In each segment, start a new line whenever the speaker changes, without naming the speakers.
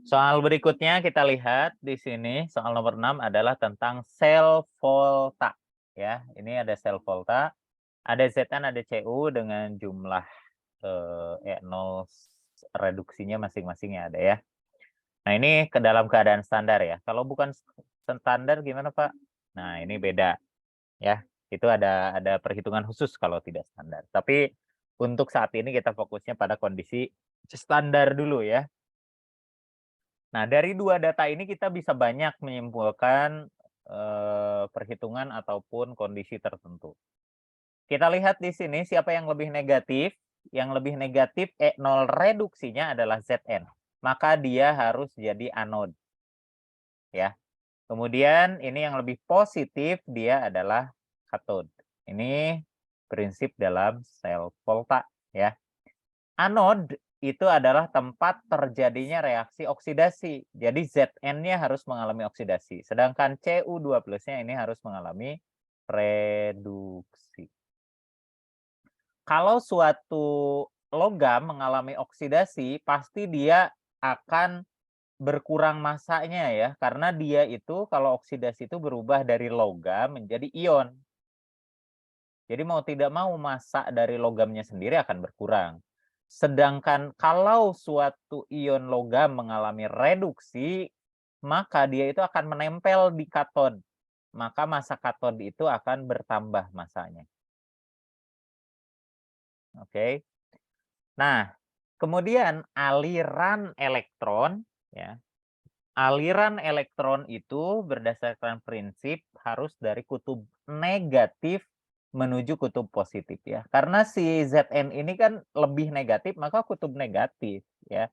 Soal berikutnya kita lihat di sini, soal nomor 6 adalah tentang sel volta. Ya, ini ada sel volta, ada Zn, ada Cu dengan jumlah E0 reduksinya masing-masing ya ada ya. Nah, ini ke dalam keadaan standar ya. Kalau bukan standar gimana, Pak? Nah, ini beda ya. Itu ada perhitungan khusus kalau tidak standar. Tapi untuk saat ini kita fokusnya pada kondisi standar dulu ya. Nah, dari dua data ini kita bisa banyak menyimpulkan perhitungan ataupun kondisi tertentu. Kita lihat di sini siapa yang lebih negatif. Yang lebih negatif E0 reduksinya adalah Zn. Maka dia harus jadi anode. Ya. Kemudian ini yang lebih positif dia adalah katode. Ini prinsip dalam sel volta ya. Anode itu adalah tempat terjadinya reaksi oksidasi. Jadi Zn-nya harus mengalami oksidasi. Sedangkan Cu2 plusnya ini harus mengalami reduksi. Kalau suatu logam mengalami oksidasi, pasti dia akan berkurang masanya ya. Karena dia itu kalau oksidasi itu berubah dari logam menjadi ion. Jadi mau tidak mau massa dari logamnya sendiri akan berkurang. Sedangkan kalau suatu ion logam mengalami reduksi, maka dia itu akan menempel di katode. Maka massa katode itu akan bertambah massanya. Oke. Nah, kemudian aliran elektron ya. Aliran elektron itu berdasarkan prinsip harus dari kutub negatif menuju kutub positif ya. Karena si Zn ini kan lebih negatif, maka kutub negatif ya.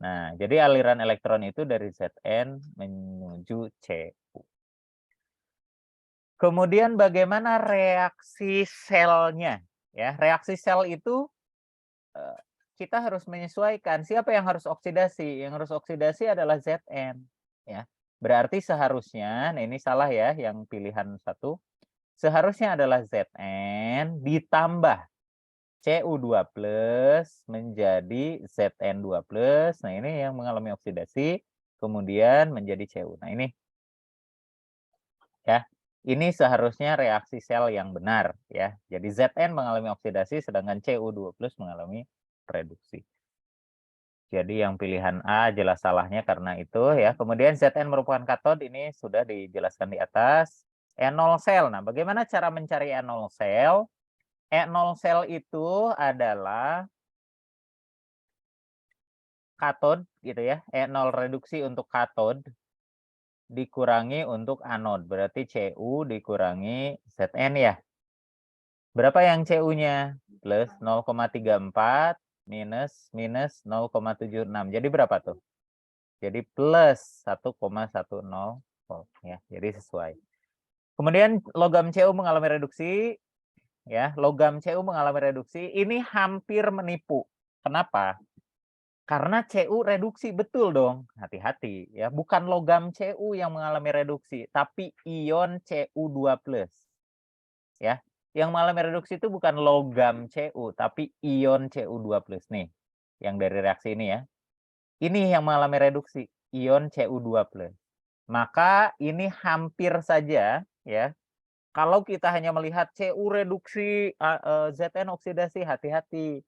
Nah, jadi aliran elektron itu dari Zn menuju Cu. Kemudian bagaimana reaksi selnya? Ya, reaksi sel itu kita harus menyesuaikan siapa yang harus oksidasi. Yang harus oksidasi adalah Zn ya. Berarti seharusnya, nah ini salah ya yang pilihan satu. Seharusnya adalah Zn ditambah Cu2 plus menjadi Zn2 plus. Nah, ini yang mengalami oksidasi kemudian menjadi Cu. Nah, ini ya. Ini seharusnya reaksi sel yang benar ya. Jadi Zn mengalami oksidasi sedangkan Cu2 plus mengalami reduksi. Jadi yang pilihan A jelas salahnya karena itu ya. Kemudian Zn merupakan katode, ini sudah dijelaskan di atas. E0 sel. Nah, bagaimana cara mencari E0 sel? E0 sel itu adalah katode gitu ya. E0 reduksi untuk katode dikurangi untuk anode. Berarti Cu dikurangi Zn ya. Berapa yang Cu-nya? Plus 0,34 minus 0,76. Jadi berapa tuh? Jadi plus 1,10 volt ya. Jadi sesuai. Kemudian logam Cu mengalami reduksi ya. Logam Cu mengalami reduksi ini hampir menipu. Kenapa? Karena Cu reduksi betul dong. Hati-hati ya. Bukan logam Cu yang mengalami reduksi, tapi ion Cu2 plus. Ya. Yang mengalami reduksi itu bukan logam Cu, tapi ion Cu2 plus nih. Yang dari reaksi ini ya. Ini yang mengalami reduksi, ion Cu2 plus. Maka ini hampir saja ya. Kalau kita hanya melihat Cu reduksi, Zn oksidasi, hati-hati.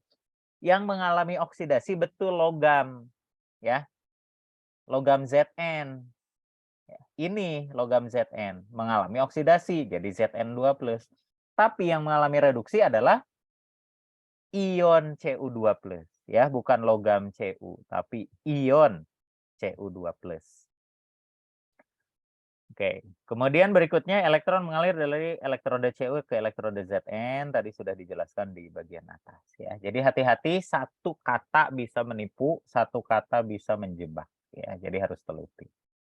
Yang mengalami oksidasi betul logam ya. Logam Zn. Ini logam Zn mengalami oksidasi jadi Zn2 plus. Tapi yang mengalami reduksi adalah ion Cu2 plus ya, bukan logam Cu, tapi ion Cu2 plus. Oke, kemudian berikutnya elektron mengalir dari elektroda Cu ke elektroda Zn, tadi sudah dijelaskan di bagian atas ya. Jadi hati-hati, satu kata bisa menipu, satu kata bisa menjebak ya, jadi harus teliti.